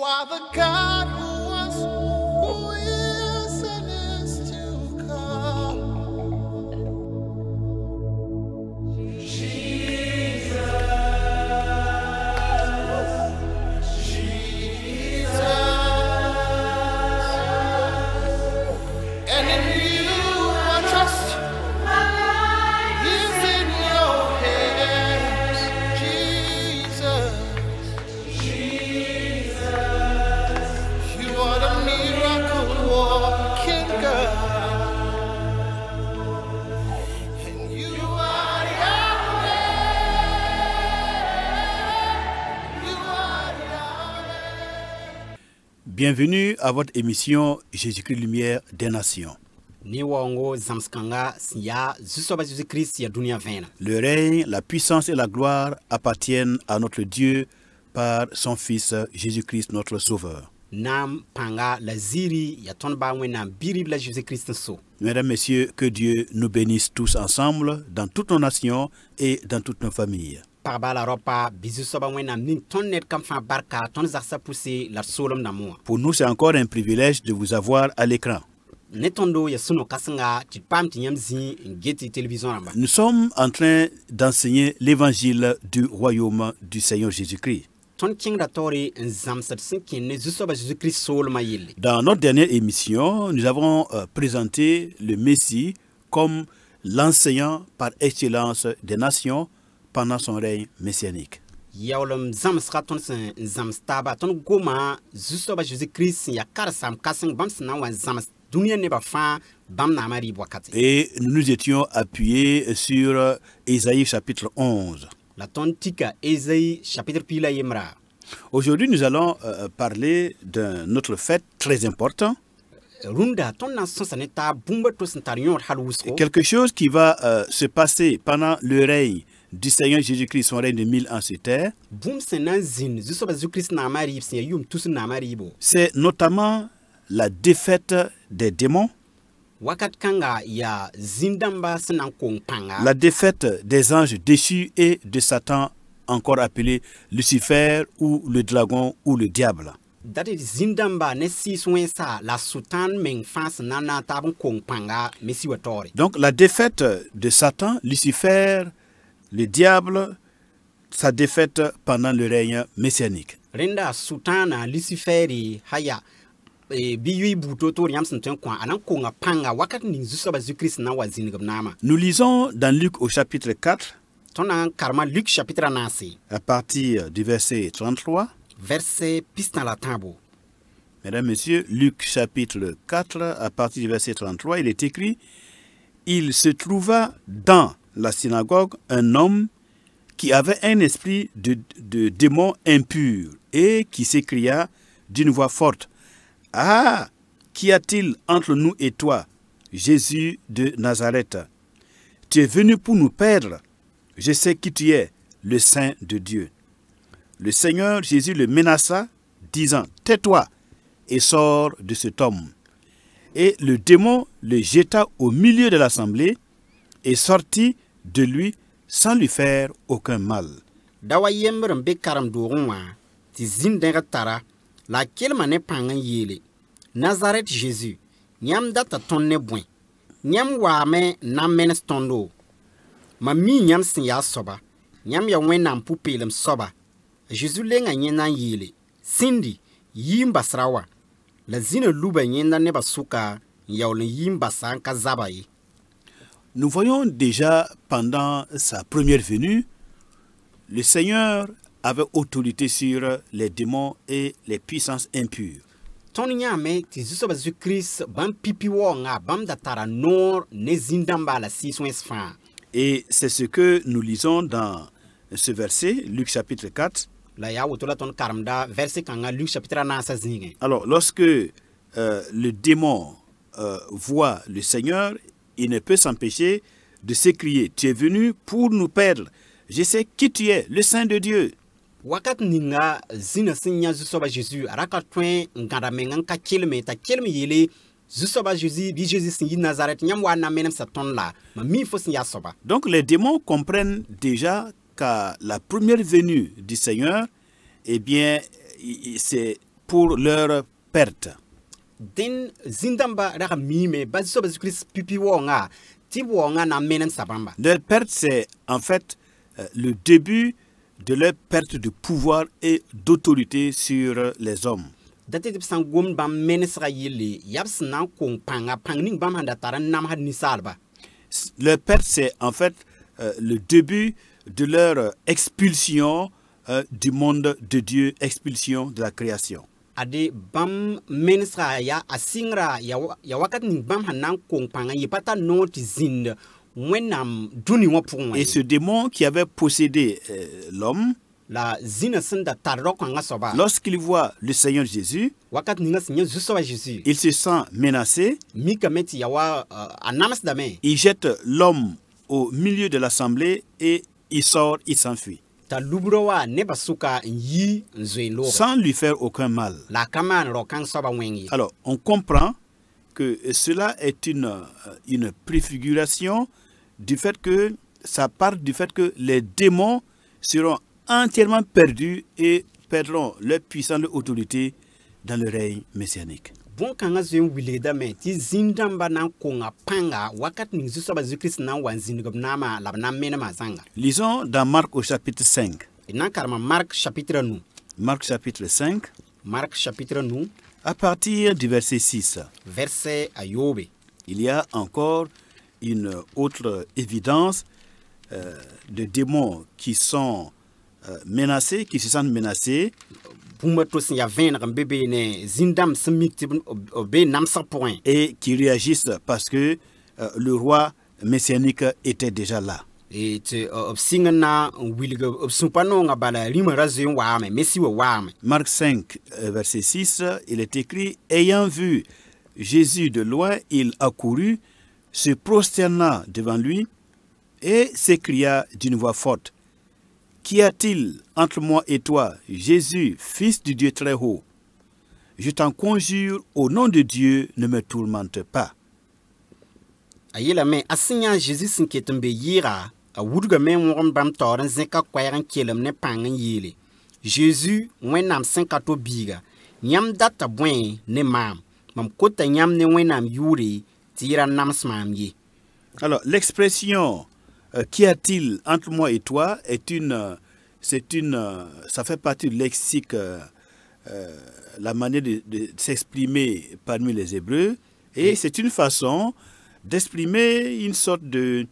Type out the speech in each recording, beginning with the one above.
are the God who was, who is, and is to come. And in you I trust. My life is in your hands, Jesus. You are the miracle working God. And you are Yahweh. You are Yahweh. Bienvenue à votre émission Jésus-Christ Lumière des Nations. Le règne, la puissance et la gloire appartiennent à notre Dieu par son Fils Jésus-Christ notre Sauveur. Mesdames, Messieurs, que Dieu nous bénisse tous ensemble dans toutes nos nations et dans toutes nos familles. Pour nous, c'est encore un privilège de vous avoir à l'écran. Nous sommes en train d'enseigner l'évangile du royaume du Seigneur Jésus-Christ. Dans notre dernière émission, nous avons présenté le Messie comme l'enseignant par excellence des nations pendant son règne messianique. Et nous étions appuyés sur Ésaïe chapitre 11. Aujourd'hui, nous allons parler d'un autre fait très important. Quelque chose qui va se passer pendant le règne du Seigneur Jésus-Christ, son règne de 1000 ans sur terre. C'est notamment la défaite des démons, la défaite des anges déchus et de Satan, encore appelé Lucifer ou le dragon ou le diable. Donc la défaite de Satan, Lucifer, le diable, sa défaite pendant le règne messianique. Nous lisons dans Luc au chapitre 4, à partir du verset 33. Mesdames, Messieurs, Luc chapitre 4, à partir du verset 33, il est écrit: Il se trouva dans la synagogue un homme qui avait un esprit de démon impur et qui s'écria d'une voix forte: Ah, qu'y a-t-il entre nous et toi, Jésus de Nazareth? Tu es venu pour nous perdre. Je sais qui tu es, le Saint de Dieu. Le Seigneur Jésus le menaça, disant: Tais-toi et sors de cet homme. Et le démon le jeta au milieu de l'assemblée et sortit de lui sans lui faire aucun mal. Nazareth Jésus, nyam data tonne boin. Nyam wa me na menestondo. Mami nyam sin ya soba. Nyam ya wen nam pupelem soba. Jésus lenga nyena yele. Sindi yimba srawa. La zine luba nyenda neba suka yaolen yimba sanka zabaye. Nous voyons déjà pendant sa première venue, le Seigneur avait autorité sur les démons et les puissances impures. Et c'est ce que nous lisons dans ce verset, Luc chapitre 4. Alors, lorsque le démon voit le Seigneur, il ne peut s'empêcher de s'écrier: Tu es venu pour nous perdre. Je sais qui tu es, le Saint de Dieu. Wakat ninga zina sinya zusoba Jésus araka twen ngada menganka kilometa yele zusoba Jésus bi Jésus sin Nazareth nyamwa na menem sa ton la ma mi fo sin ya soba. Donc les démons comprennent déjà qu'à la première venue du Seigneur, eh bien c'est pour leur perte. Den zindamba raka mime ba so ba Christ pipi wonga ti wonga na menen sabamba. Leur perte, c'est en fait le début de leur perte de pouvoir et d'autorité sur les hommes. Date de san gom bam menesra yele yaps nan kong panga pangning bam handa taran nam had ni salba. Leur perte, c'est en fait le début de leur expulsion du monde de Dieu, expulsion de la création. Ade bam menesra ya asingra ya wakat ning bam hanan kong panga yipata no ti zind wenam duni wa pour Et ce démon qui avait possédé l'homme, la zina senda tarok nga soba. lorsqu'il voit le Seigneur Jésus, Wakat ninga sinya zusoba Jésus. il se sent menacé, Mika meti yawa anamas dame. il jette l'homme au milieu de l'assemblée et il sort, il s'enfuit, Ta lubrowa neba suka yi nzwe lo. sans lui faire aucun mal. La kaman rokang soba wengi. Alors, on comprend que cela est une préfiguration du fait que ça part du fait que les démons seront entièrement perdus et perdront leur puissance, leur autorité dans le règne messianique. Bon kanga zwe wile dame ti zindamba nan konga panga wakat ning zusoba Christ nan wan zindgob nama labna mena mazanga. Lisons dans Marc au chapitre 5. Nan karma Marc chapitre nous. Marc chapitre 5, Marc chapitre nous à partir du verset 6. verset ayobe. Il y a encore une autre évidence de démons qui sont menacés, qui se sentent menacés Puma to sin ya venre bebe ne zindam semik ti be namsa point. et qui réagissent parce que le roi messianique était déjà là. Et singa na wilga supano nga bala rima razin wa me mesi wa me. Marc 5, verset 6, il est écrit « Ayant vu Jésus de loin, il accourut, se prosterna devant lui et s'écria d'une voix forte, « Qu'y a-t-il entre moi et toi, Jésus, fils du Dieu très haut? Je t'en conjure, au nom de Dieu, ne me tourmente pas. » Ayela me asinya Jesus sinketembe yira a wudga me won bam toran zeka kwairan kelem ne pangan yele. Jésus wenam sinkato biga. Nyam data bwen ne mam kota nyam ne wenam yuri tira nam smam ye. Alors, l'expression « Qu'y a-t-il entre moi et toi » ça fait partie du lexique, la manière de s'exprimer parmi les Hébreux, et c'est une façon d'exprimer une sorte de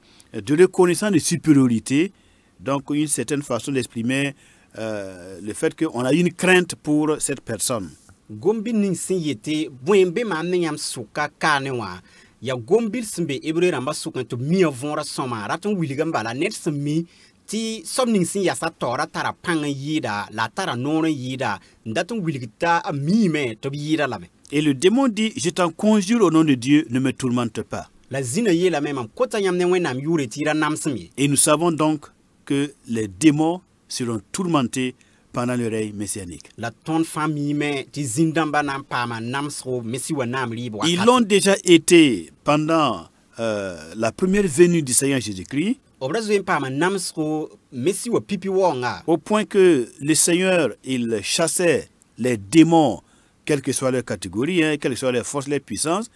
reconnaissance de supériorité, donc une certaine façon d'exprimer le fait qu'on a une crainte pour cette personne. Gombi ning sin yete bwen be mam ne nyam suka kanewa. Ya gombil simbe ebre ramba suka to mi avonra soma raton willigam bala net simi ti somning sin ya sa tora tara panga yida la tara nona yida ndaton willigita a mi me to yida lame. Et le démon dit, je t'en conjure au nom de Dieu, ne me tourmente pas. La zina ye la même kota nyam ne wenam yure tira nam simi. Et nous savons donc que les démons seront tourmentés pendant le règne messianique. La ton famille me ti zindamba nam pama nam so mesi wa nam libo. Ils l'ont déjà été pendant la première venue du Seigneur Jésus-Christ, Obrazo pama nam so mesi wa pipi wonga. au point que le Seigneur, il chassait les démons, quelle que soit leur catégorie, quelle que soit leur force, leur puissance.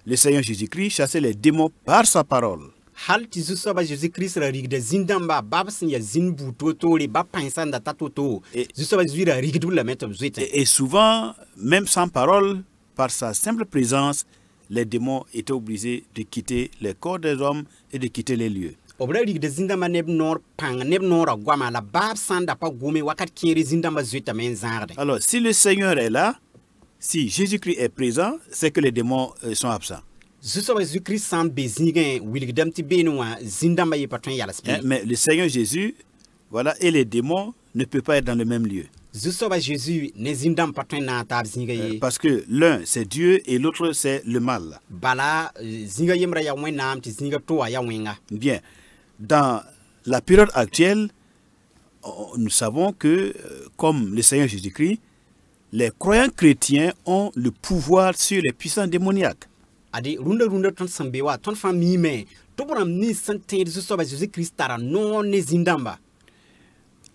Le Seigneur Jésus-Christ chassait les démons par sa parole. Hal ti zusoba Jésus Christ la rigde zindamba babsin ya zinbu toto li ba pansan da tatoto. Zusoba zuira rigdu la metom zuite. Et souvent, même sans parole, par sa simple présence, les démons étaient obligés de quitter les corps des hommes et de quitter les lieux. Obra rigde zindamba neb nor pang neb nor agwama la babsan da pa gome wakat kiri zindamba zuita men zarde. Alors, si le Seigneur est là, si Jésus-Christ est présent, c'est que les démons sont absents. Zusoba Jésus Christ sans bezinga wilgdam ti benwa zindamba ye patron yala spi. Mais le Seigneur Jésus, voilà, et les démons ne peuvent pas être dans le même lieu. Zusoba Jésus ne zindam patron na tab zinga ye. Parce que l'un c'est Dieu et l'autre c'est le mal. Bala zinga yemra ya wenam ti zinga to ya wenga. Bien, dans la période actuelle, nous savons que, comme le Seigneur Jésus-Christ, les croyants chrétiens ont le pouvoir sur les puissances démoniaques. Adi runda ton sambewa ton famille me to boram ni sante Zusoba Jésus Christ tara non ne zindamba.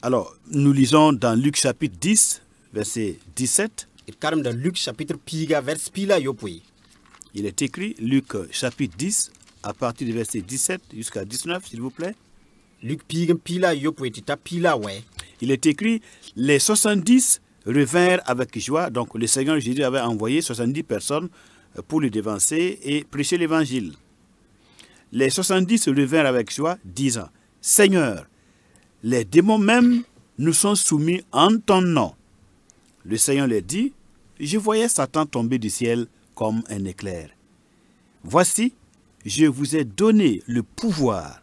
Alors, nous lisons dans Luc chapitre 10, verset 17. Et carrément dans Luc chapitre piga vers pila yopui. Il est écrit, Luc chapitre 10, à partir du verset 17 jusqu'à 19, s'il vous plaît. Luc piga pila yopui tita pila ouais. Il est écrit, les 70 revinrent avec joie. Donc le Seigneur Jésus avait envoyé 70 personnes pour le devancer et prêcher l'évangile. Les 70 revinrent avec joie, disant, Seigneur, les démons même nous sont soumis en ton nom. Le Seigneur leur dit, je voyais Satan tomber du ciel comme un éclair. Voici, je vous ai donné le pouvoir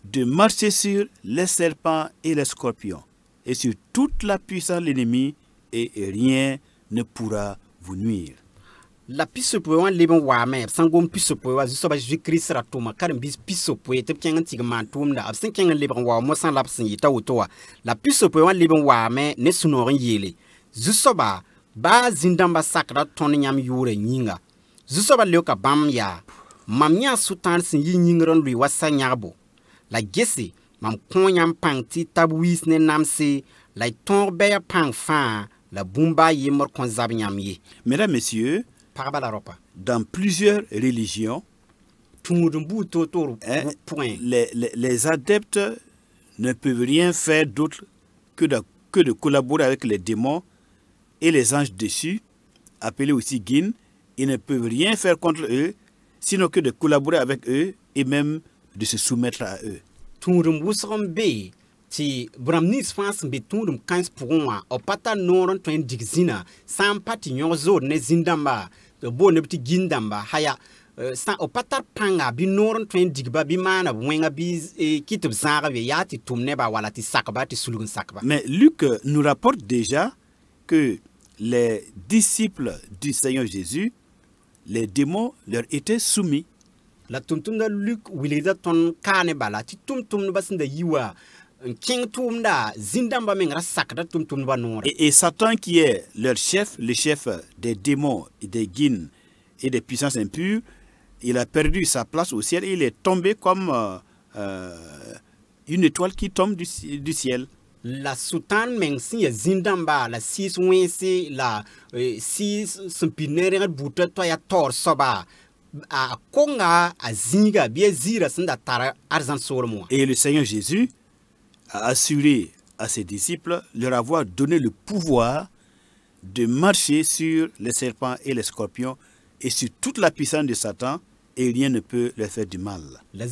de marcher sur les serpents et les scorpions et sur toute la puissance de l'ennemi, et rien ne pourra vous nuire. La pisopo wan leben wa me sangom pisopo wa so ba Jésus-Christ ratuma karim bis pisopo te kengan tigman tumda absen kengan leben wa mo san lapsin yita wotowa la pisopo wan leben wa me ne sunorin yele zusoba ba zindamba sakra ton nyam yure nyinga zusoba leka bam ya mamnya sutan sin yi nyingron lui wasa nyarbo la gese mam konyam pang ti tabwis ne namse la tombe ya pang fa la bumba yi mor kon zab nyam yi. Mesdames, Messieurs, dans plusieurs religions, les adeptes ne peuvent rien faire d'autre que de collaborer avec les démons et les anges déçus, appelés aussi Gin. Ils ne peuvent rien faire contre eux, sinon que de collaborer avec eux et même de se soumettre à eux. Ti bramnis fans be tundum kans pourwa o pata noron to digzina sam pati nyozo ne zindamba de bo ne pti gindamba haya sa o pata panga bi noron to digba bi mana wenga bi kitub zara we yati tumne ba wala ti sakba ti sulgun sakba. Mais Luc nous rapporte déjà que les disciples du Seigneur Jésus, les démons leur étaient soumis. La tumtumda Luc wilida ton kane bala ti tumtum basinda yiwa. Et Satan, qui est leur chef, le chef des démons, des guines et des puissances impures, il a perdu sa place au ciel et il est tombé comme une étoile qui tombe du ciel. La sultan mengsi zindamba la sis wense la sis simpinere buta to ya tor soba a konga a zinga bien zira senda tara arzan sormo. Et le Seigneur Jésus a assuré à ses disciples leur avoir donné le pouvoir de marcher sur les serpents et les scorpions et sur toute la puissance de Satan, et rien ne peut leur faire du mal. Donc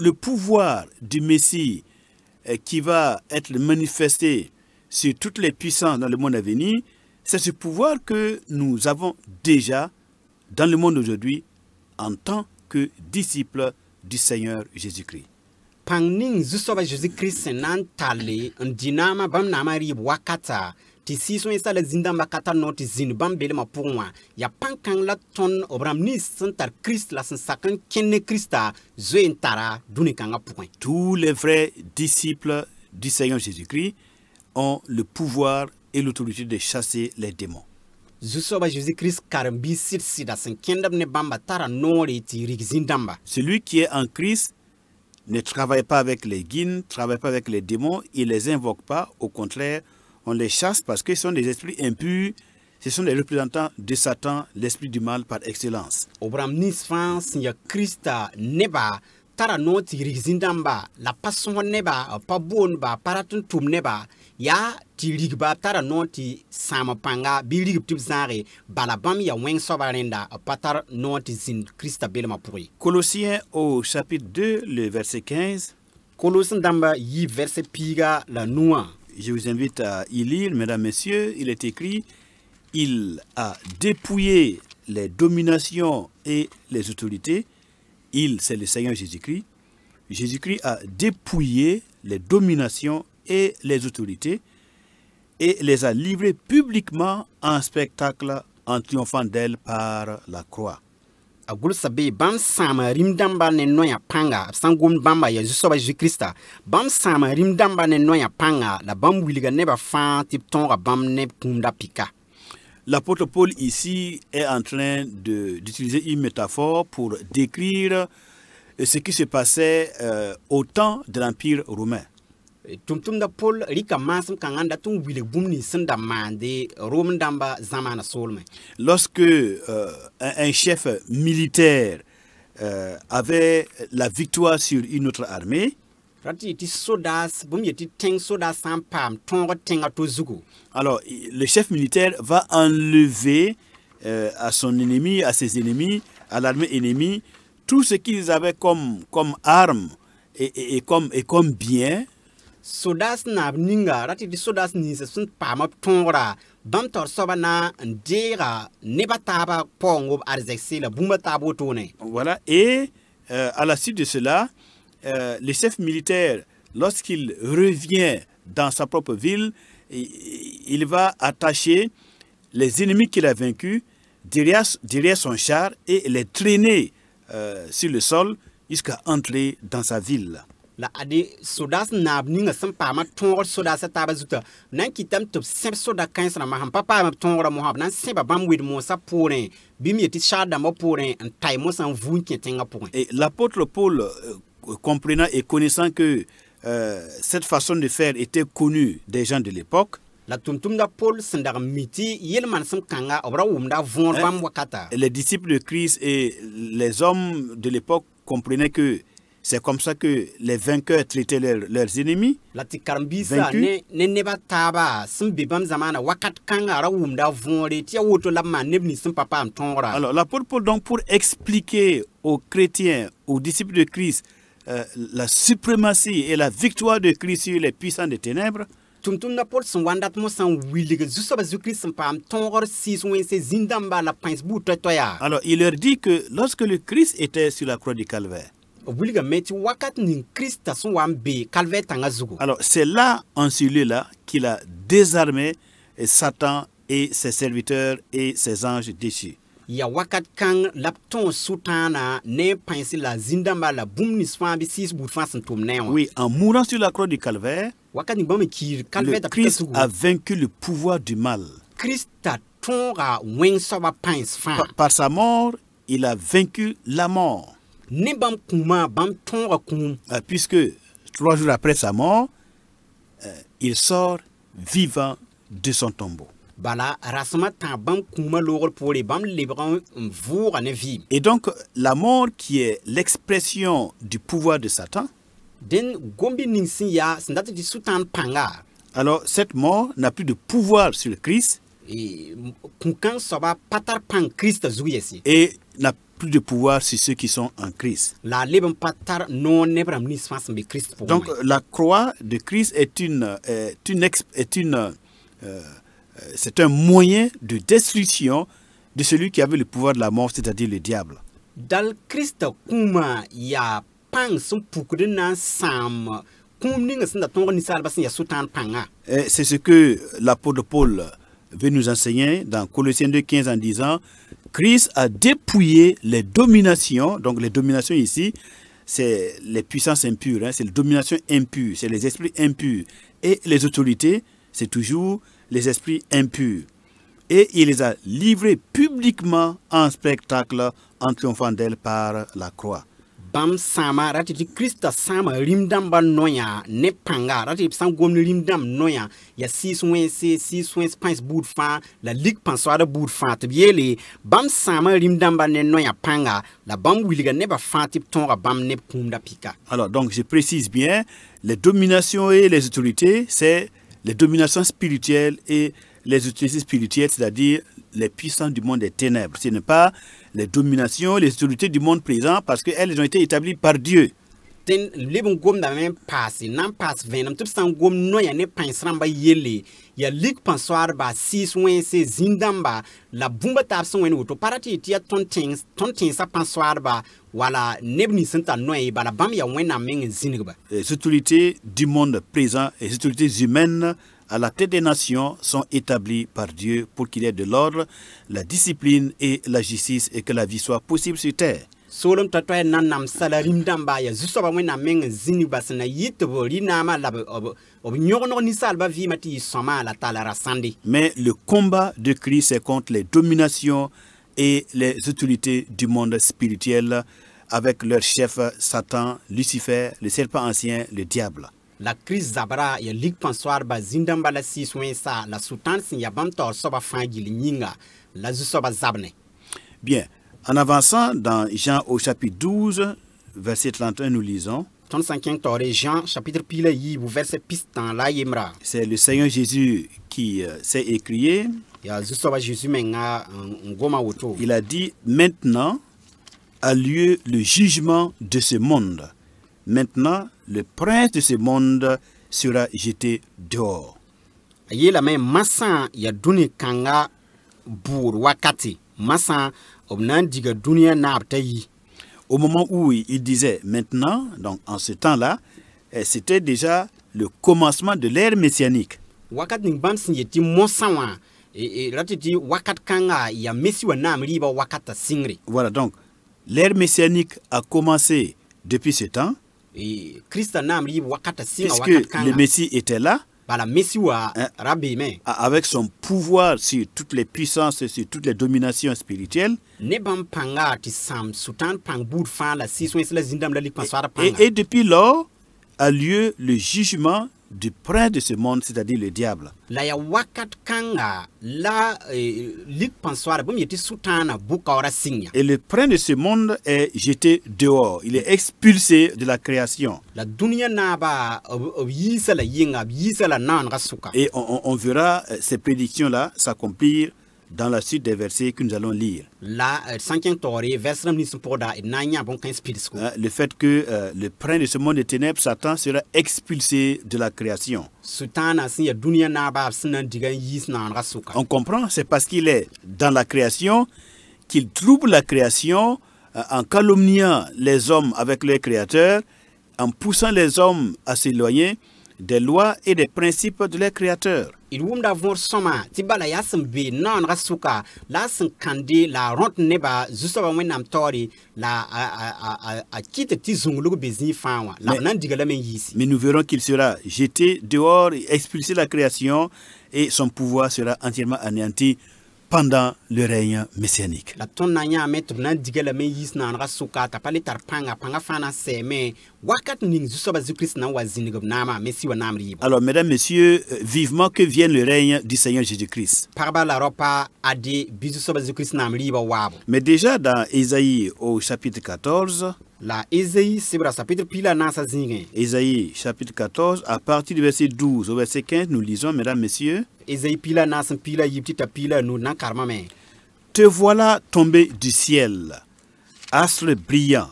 le pouvoir du Messie qui va être manifesté sur toutes les puissances dans le monde à venir, c'est ce pouvoir que nous avons déjà dans le monde aujourd'hui en tant que disciples du Seigneur Jésus-Christ. Pangning zusoba Jésus-Christ senan tale ndinama bam namari wakata ti siso esa la zinda makata noti zin bam bele ma pourwa ya pankang la ton obramnis santar Christ la sansakan kenne Christa zoentara dunikanga point. Tous les vrais disciples du Seigneur Jésus-Christ ont le pouvoir et l'autorité de chasser les démons. Celui qui est en Christ ne travaille pas avec les guines, ne travaille pas avec les démons, il ne les invoque pas, au contraire, on les chasse parce que ce sont des esprits impurs, ce sont des représentants de Satan, l'esprit du mal par excellence. Tara no ti rigzindamba la passon neba pa bon ba paratun tum neba ya ti rigba tara no ti samapanga bi rigtib zare balabam ya wen sobarenda patar no ti zin Christa belma pourri. Colossiens au chapitre 2 le verset 15. Colossiens damba yi verset piga la noua. Je vous invite à y lire, mesdames, messieurs, il est écrit, il a dépouillé les dominations et les autorités. Il, c'est le Seigneur Jésus-Christ. Jésus-Christ a dépouillé les dominations et les autorités et les a livrées publiquement en spectacle en triomphant d'elles par la croix. Agul sabe bam sama rimdamba ne noya panga sangum bamba ya Jésus Christa bam sama rimdamba ne noya panga la bam wiliga neba fan tip tonga bam ne kunda pika. L'apôtre Paul ici est en train d'utiliser une métaphore pour décrire ce qui se passait au temps de l'Empire romain. Tumtumda Paul rika masam kanganda tum wile bumni senda mande Roman damba zamana solme. Lorsque un chef militaire avait la victoire sur une autre armée, Rati ti sodas bum yeti teng sodas sam pam tongo tenga to zugu. alors le chef militaire va enlever à son ennemi, à ses ennemis, à l'armée ennemie, tout ce qu'ils avaient comme armes et comme bien. Sodas na ninga rati ti sodas ni se sun pam tongora bam tor soba na ndera nebataba pongo arzexi la bumba tabo tone. Voilà, et à la suite de cela, le chef militaire, lorsqu'il revient dans sa propre ville, il va attacher les ennemis qu'il a vaincus derrière son char et les traîner sur le sol jusqu'à entrer dans sa ville. La ade sodas na ninga sam pam tongor sodas taba zuta nan kitam top sem soda kansra ma ham papa ma tongora mo hab nan seba bam wid mo sa poren bim yeti shada mo poren en tay mo san vun tenga poren. Et l'apôtre Paul, comprenant et connaissant que cette façon de faire était connue des gens de l'époque, La tumtumda Paul sendar miti yelman sam kanga obra wumda von bam wakata. les disciples de Christ et les hommes de l'époque comprenaient que c'est comme ça que les vainqueurs traitaient leurs ennemis. La tikarbisa Vaincu. ne neba taba sim bibam zamana wakat kanga ra wumda von re tia woto la man nebni sim papa am tongora. Alors l'apôtre Paul, donc, pour expliquer aux chrétiens, aux disciples de Christ, la suprématie et la victoire de Christ sur les puissants des ténèbres, Tumtumda Paul son wandat mo san wilige zusoba zukri sim pam tongor sis wense zindamba la pins bu toya. alors il leur dit que lorsque le Christ était sur la croix du Calvaire, Obliga meti wakat nin Christa son wambe calvet tanga zugu. alors c'est là, en celui-là, qu'il a désarmé Satan et ses serviteurs et ses anges déchus. Ya wakat kang lapton sutana ne pinsi la zindamba la bumni swambi sis bout fan tum ne. Oui, en mourant sur la croix du Calvaire, Wakat ni bame kir le calvet Christ a vaincu le pouvoir du mal. Christa tonga wen soba pins fan. Par sa mort, il a vaincu la mort. Ne bam kuma bam tonga kum. Puisque 3 jours après sa mort, il sort vivant de son tombeau. Bala rasma ta bam kuma logor pour les bam libran vour en vie. Et donc, la mort qui est l'expression du pouvoir de Satan, Den gombi ningsin ya sindati di sutan panga. alors cette mort n'a plus de pouvoir sur le Christ E kunkan soba patar pan Christ zuyesi. et n'a plus de pouvoir sur ceux qui sont en Christ. La lebam patar non nebram ni sfas be Christ pour. Donc, la croix de Christ c'est un moyen de destruction de celui qui avait le pouvoir de la mort, c'est-à-dire le diable. Dal Christ kuma ya pang sum pukude nan sam kum ninga sinda tonga ni salba sin ya sutan panga. Et c'est ce que l'apôtre Paul veut nous enseigner dans Colossiens 2:15 en disant Christ a dépouillé les dominations. Donc les dominations ici, c'est les puissances impures, c'est les dominations impures, c'est les esprits impurs. Et les autorités, c'est toujours les esprits impurs. Et il les a livrés publiquement en spectacle en triomphant d'elles par la croix. Bam sama rati di Christ sama rimdam ba noya ne panga rati sam gom rimdam noya ya 6 wens pins bout fa la lig pansoada bout fa te biele bam sama rimdam ba ne noya panga la bam wiliga ne ba fa tip tonga bam ne kumda pika. Alors donc je précise bien, les dominations et les autorités, c'est les dominations spirituelles et les autorités spirituelles, c'est-à-dire les puissants du monde des ténèbres. Ce n'est pas les dominations, les autorités du monde présent, parce qu'elles ont été établies par Dieu. Ten lebon gom da men passe nan passe venam tout san gom noya ne pinsramba yele ya lig pansoar ba 6 wense zindamba la bumba tap son wen woto parati tia tontin sa pansoar ba wala nebni senta noya ba la bam ya wen na men zinigba. Les autorités du monde présent et les autorités humaines à la tête des nations sont établies par Dieu pour qu'il y ait de l'ordre, la discipline et la justice et que la vie soit possible sur terre. Solom tatoy nan nam salarim damba ya zusoba wen na men zinigba sna yitbo rinama la ob nyono ni salba vi mati soma la tala rasandi. Mais le combat de Christ est contre les dominations et les autorités du monde spirituel avec leur chef Satan, Lucifer, le serpent ancien, le diable. La crise zabra ya lik pansoir ba zindamba la si sa la sultan sin ya bam tor soba fangil nyinga la zu soba zabne. Bien, en avançant dans Jean au chapitre 12, verset 31, nous lisons, Ton 5 tore Jean chapitre pile yi bu verset pistan la yemra. c'est le Seigneur Jésus qui s'est écrié. Ya zu soba Jésus menga ngoma woto. Il a dit, maintenant a lieu le jugement de ce monde. Maintenant, le prince de ce monde sera jeté dehors. Ye la men massa ya duni kanga bur wakati. Massa obnan diga dunia na abtayi. Au moment où il disait maintenant, donc en ce temps-là, c'était déjà le commencement de l'ère messianique. Wakat ning bam sin yeti mosawa e ratiti wakat kanga ya mesi wa nam riba wakata singri. Voilà, donc l'ère messianique a commencé depuis ce temps, E Christa nam riba wakata singa puisque wakat le kanga. Messie était là, Bala mesi wa rabbi me. avec son pouvoir sur toutes les puissances, sur toutes les dominations spirituelles. Ne bam panga ti sam sultan pang bud fa la siswen la zindam la likpan swara panga. Et depuis lors a lieu le jugement du prince de ce monde, c'est-à-dire le diable. La ya wakat kanga la likpan swara bum yeti sultana buka ora sinya. Et le prince de ce monde est jeté dehors, il est expulsé de la création. La dunia na ba yisa la yinga yisa la nan rasuka. Et on verra ces prédictions-là s'accomplir dans la suite des versets que nous allons lire. La 5 tore verset ni poda nanya bon kan spirit school. Le fait que le prince de ce monde des ténèbres, Satan, sera expulsé de la création. Sultana sin ya dunia na ba sinan digan yis nan rasuka. On comprend, c'est parce qu'il est dans la création qu'il trouble la création en calomniant les hommes avec leur créateur, en poussant les hommes à s'éloigner des lois et des principes de leur créateur. Il wumda vor soma tibala yasem be nan rasuka la sin kande la ront neba zusoba wenam tori la a kite ti zungulu bezni fawa la nan digala men yisi. Mais nous verrons qu'il sera jeté dehors, expulsé de la création et son pouvoir sera entièrement anéanti pendant le règne messianique. La ton nanya met nan digala men yis nan rasuka ta pali tar panga fana seme wakat ning zusoba zukris nan wazinigab nama mesi wa namri. Alors, mesdames, messieurs, vivement que vienne le règne du Seigneur Jésus-Christ. Parba la ropa adi bizu soba zukris namri ba wabo. Mais déjà dans Ésaïe au chapitre 14, La Ésaïe sibra chapitre pila nasa zinge. Ésaïe chapitre 14, à partir du verset 12 au verset 15, nous lisons, mesdames, messieurs, Ésaïe pila nasa pila yiptita pila nu nan karmame. te voilà tombé du ciel, astre brillant.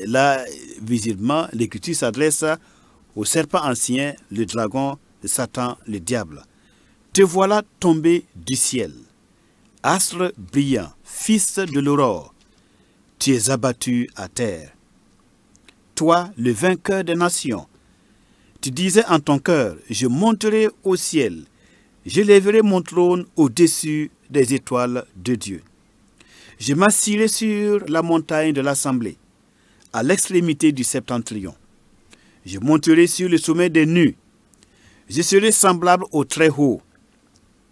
Là, visiblement, l'Écriture s'adresse au serpent ancien, le dragon, le Satan, le diable. Te voilà tombé du ciel, astre brillant, fils de l'aurore. Tu es abattu à terre. Toi, le vainqueur des nations, tu disais en ton cœur, je monterai au ciel, je lèverai mon trône au-dessus des étoiles de Dieu. Je m'assirai sur la montagne de l'assemblée, à l'extrémité du septentrion. Je monterai sur le sommet des nues. Je serai semblable au Très-Haut.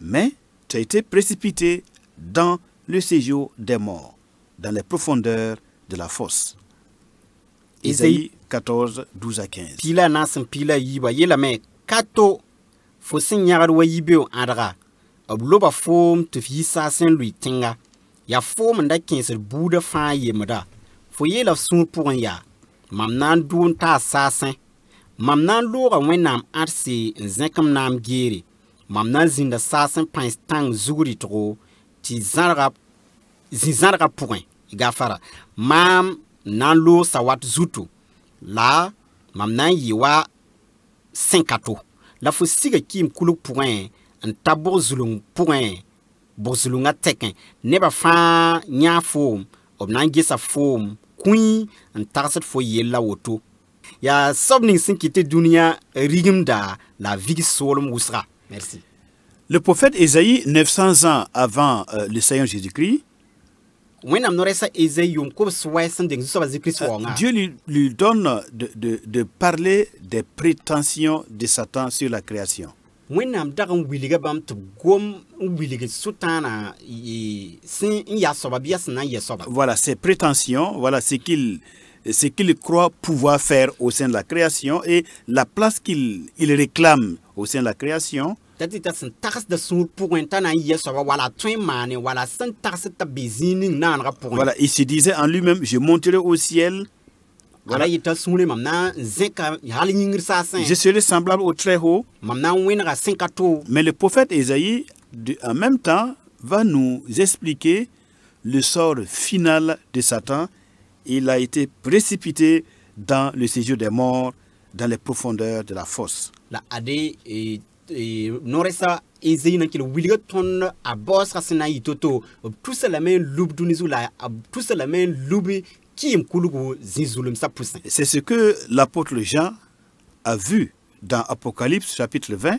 Mais tu as été précipité dans le séjour des morts, dans les profondeurs de la fosse. Ésaïe 14, 12 à 15. Pila nasa pila yiba yela me kato fosin nyagar wa yibeo adra. Obloba fom te fi sasen lui tinga. Ya fom nda kenser buda fa yemada. Fo yela sun pour ya. Mam nan doon ta sasen. Mam nan lora wenam arse zenkam nam gere. Mam nan zinda sasen pans tang zuri tro. Ti zanrap point. Gafara. Mam nan lo sawat zutu. La mam nan yiwa 5 La fo siga kim kuluk point. Un tabo zulung point. Bozulunga teken. Neba fa nya fom. Obnan gesa fom. Queen en tarset fo yella woto. Ya sobning sin kite dunia rigimda la vigi solom wusra. Merci. Le prophète Ésaïe, 900 ans avant le Seigneur Jésus-Christ, Dieu lui donne de parler des prétentions de Satan sur la création. Voilà, Voilà ses prétentions, voilà ce qu'il ce qu'il croit pouvoir faire au sein de la création et la place qu'il réclame au sein de la création. Tati ta sen tax de sour pour un tan hier so wala twin man wala sen tax ta bezini nan ra pour. Voilà, il se disait en lui-même, je monterai au ciel. Voilà, il ta soule mamna zeka hal nyingir sa sen. Je serai semblable au très haut. Mamna winra 5 to. Mais le prophète Ésaïe, en même temps, va nous expliquer le sort final de Satan. Il a été précipité dans le séjour des morts, dans les profondeurs de la fosse. La ade noresa ezina kilo wilga ton a boss rasina itoto tout cela men lub dunizula tout cela men lubi kim kulugo zinzulum sa poussin. C'est ce que l'apôtre Jean a vu dans Apocalypse chapitre 20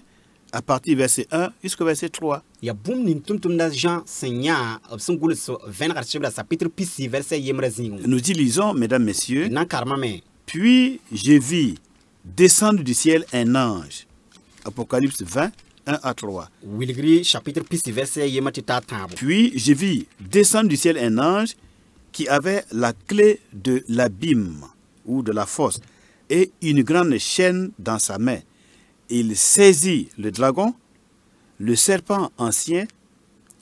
à partir du verset 1 jusqu'au verset 3. Ya boum nim tum da Jean senya obsungul so 20 chapitre pisi verset yemra zingu. Nous y lisons, mesdames, messieurs. Nan karma me. Puis je vis descendre du ciel un ange. Apocalypse 20, 1 à 3. Wilgri chapitre pisi verset yematita tabo. Puis je vis descendre du ciel un ange qui avait la clé de l'abîme ou de la fosse et une grande chaîne dans sa main. Il saisit le dragon, le serpent ancien,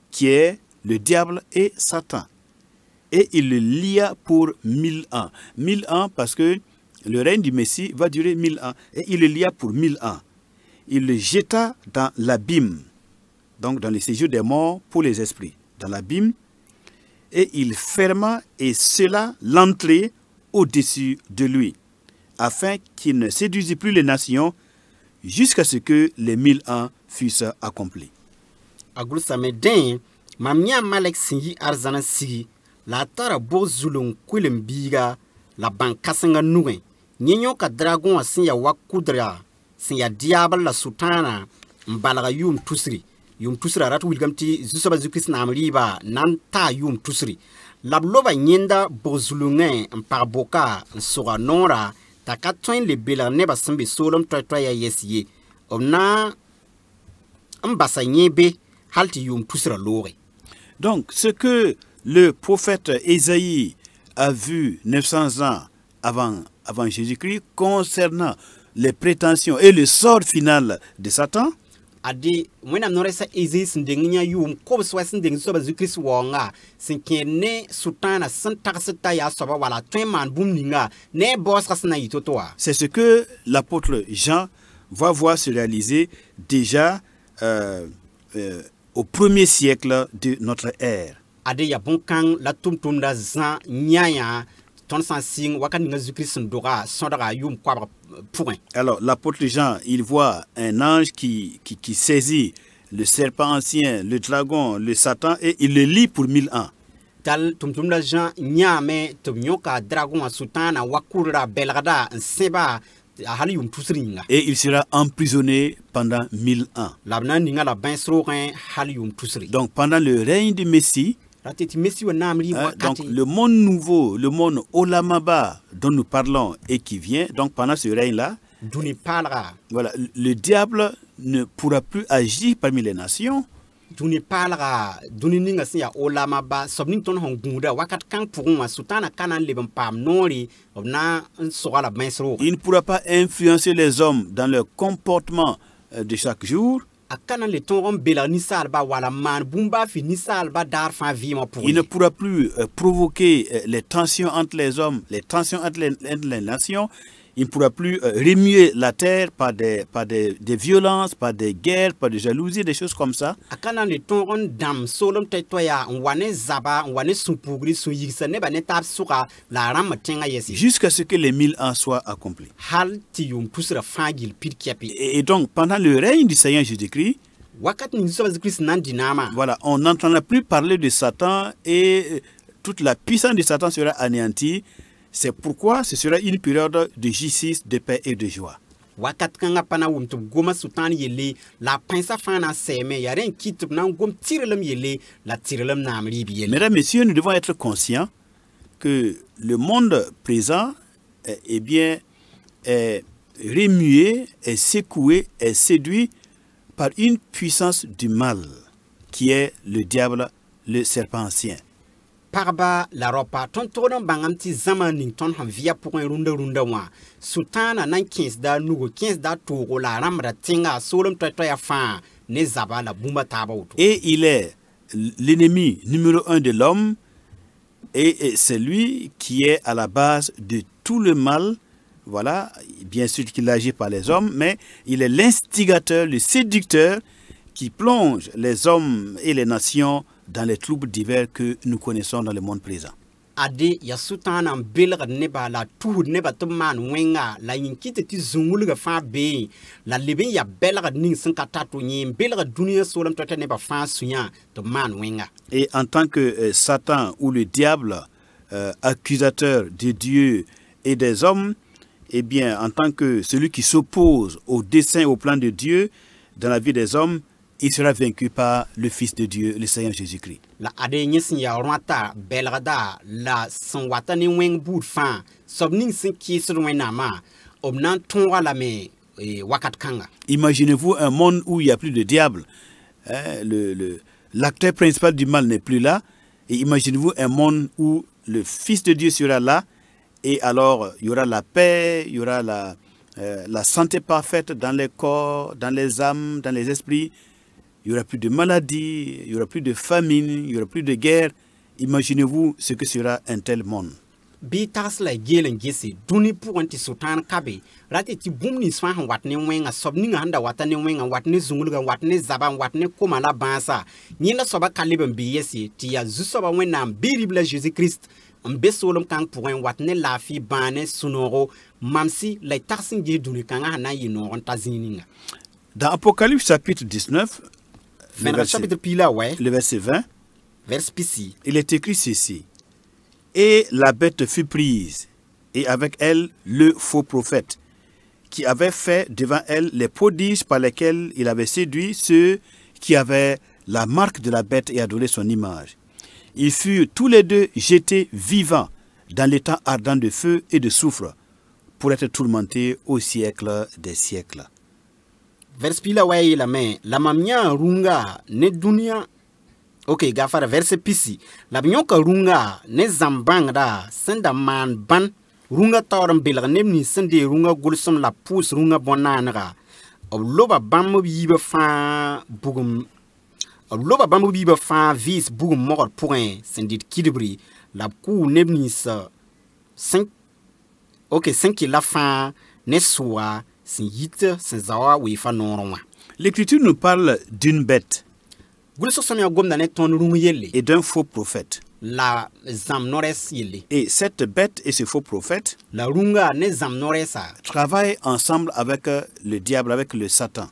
qui est le diable et Satan. Et il le lia pour 1000 ans. 1000 ans parce que le règne du Messie va durer 1000 ans. Et il le lia pour 1000 ans. Il le jeta dans l'abîme, donc dans les séjours des morts pour les esprits, dans l'abîme, et il ferma et scella l'entrée au-dessus de lui, afin qu'il ne séduisît plus les nations jusqu'à ce que les 1000 ans fussent accomplis. Agul sameden mamnya malek singi arzana sigi la tara bo zulung kwilem biga la bankasanga nuwe nyenyo ka dragon asin ya wakudra sin ya diable la sultana mbalaga yum tusri ratu wilgamti zusoba zukris na amriba nan ta yum tusri labloba nyenda bo zulunge mpaboka nsora nora takatwen le bela neba sambi solom toy ya yesiye omna mbasa nyebe halti yum tusra lore. Donc, ce que le prophète Ésaïe a vu 900 ans avant Jésus-Christ concernant les prétentions et le sort final de Satan, adi mwena noresa ezi sindengnya yum ko swesen deng soba zukris wonga sinkene sultana santarseta ya soba wala tweman bumninga ne boss rasna yitotoa. C'est ce que l'apôtre Jean va voir se réaliser déjà au 1er siècle de notre ère. Ade ya bonkang la tumtum da zan nyaya ton sansing wakaninga zukris ndora sondara yum kwa point. Alors l'apôtre Jean, il voit un ange qui saisit le serpent ancien, le dragon, le Satan et il le lie pour 1000 ans. Tal tumtum da Jean nyame tumnyoka dragon sultana wakura belgada seba. Et il sera emprisonné pendant 1000 ans. Donc pendant le règne du Messie, donc le monde nouveau, le monde Olamaba dont nous parlons et qui vient, donc pendant ce règne-là, voilà, le diable ne pourra plus agir parmi les nations. Il ne pourra pas influencer les hommes dans leur comportement de chaque jour. Il ne pourra plus provoquer les tensions entre les hommes, les tensions entre les nations. Il ne pourra plus remuer la terre par des violences, par des guerres, par des jalousies, des choses comme ça. Jusqu'à ce que les 1000 ans soient accomplis. Et donc, pendant le règne du Seigneur Jésus-Christ, voilà, on n'entendra plus parler de Satan et toute la puissance de Satan sera anéantie. C'est pourquoi ce sera une période de justice, de paix et de joie. Mesdames, Messieurs, nous devons être conscients que le monde présent est remué, est secoué, est séduit par une puissance du mal qui est le diable, le serpent ancien. pagba la ropa ton todon bangam ti zama ning ton han via pour un runda wa sultana nan 15 da nugo 15 da togo la ramra tinga solom to ya fa ne zaba la bumba taba auto. Et il est l'ennemi numéro 1 de l'homme, et c'est lui qui est à la base de tout le mal. Voilà, bien sûr qu'il agit par les hommes, mais il est l'instigateur, le séducteur qui plonge les hommes et les nations dans les troubles divers que nous connaissons dans le monde présent. Ade ya sultana belga neba la tu neba to man wenga la yinkite ti zungulga fa be la leben ya belga ning sun katato nyi belga dunia solam to neba fa sunya to man wenga. Et en tant que Satan ou le diable, accusateur de Dieu et des hommes, eh bien, en tant que celui qui s'oppose au dessein et au plan de Dieu dans la vie des hommes, il sera vaincu par le Fils de Dieu, le Seigneur Jésus-Christ. La ade nyesin ya rwata belgada la son watani weng bout fan sobning sin ki sur wenama obnan tonwa la me wakat kanga. Imaginez-vous un monde où il n'y a plus de diable. L'acteur principal du mal n'est plus là. Et imaginez-vous un monde où le Fils de Dieu sera là. Et alors, il y aura la paix, il y aura la santé parfaite dans les corps, dans les âmes, dans les esprits. Il n'y aura plus de maladies, il n'y aura plus de famine, il n'y aura plus de guerre. Imaginez-vous ce que sera un tel monde. Bi tas la gelen gese duni pour anti sultan kabe rati ti bumni swan watne wenga sobni handa watane wenga watne zungulga watne zaban watne koma la bansa nyina soba kalibem bi yesi ti ya zusoba wenam biribla Jésus Christ mbesolom kan pour un watne la fi bane sunoro mamsi la tarsin ge duni kanga na yino on tazininga. Dans Apocalypse chapitre 19, le verset 20, vers Pissi, il est écrit ceci. Et la bête fut prise, et avec elle le faux prophète, qui avait fait devant elle les prodiges par lesquels il avait séduit ceux qui avaient la marque de la bête et adoré son image. Ils furent tous les deux jetés vivants dans l'étang ardent de feu et de soufre, pour être tourmentés au siècle des siècles. Vers Pila way la main, la mamia runga ne dunia. Ok, gafara verse pisi. La binyoka runga ne zambangda senda man ban runga tawram bilga nemni sende runga gulsum la pus runga bonanra. Loba bambo biba fa bugum. Loba bambo biba fa vis bugum mort point sendit kidibri la ku nemni sa 5. Ok, 5 la fa ne soa sin yite sin zawa we fa noronwa. L'Écriture nous parle d'une bête et d'un faux prophète. Et cette bête et ce faux prophète travaillent ensemble avec le diable, avec le Satan.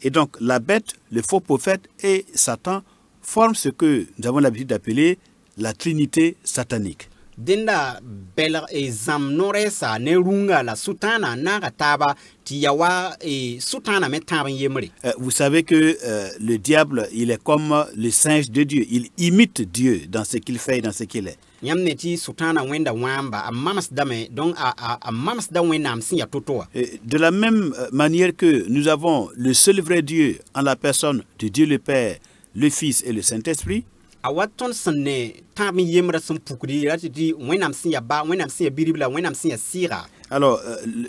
Et donc la bête, le faux prophète et Satan forment ce que nous avons l'habitude d'appeler la Trinité satanique. Denda bela zamnoresa ne runga la sutana naga taba tiyawa sutana metaba yemri. Vous savez que le diable, il est comme le singe de Dieu. Il imite Dieu dans ce qu'il fait et dans ce qu'il est. Yamneti sutana wenda wamba amamas dame donc amamas da wenda amsiya totoa. De la même manière que nous avons le seul vrai Dieu en la personne de Dieu le Père, le Fils et le Saint-Esprit. Alors,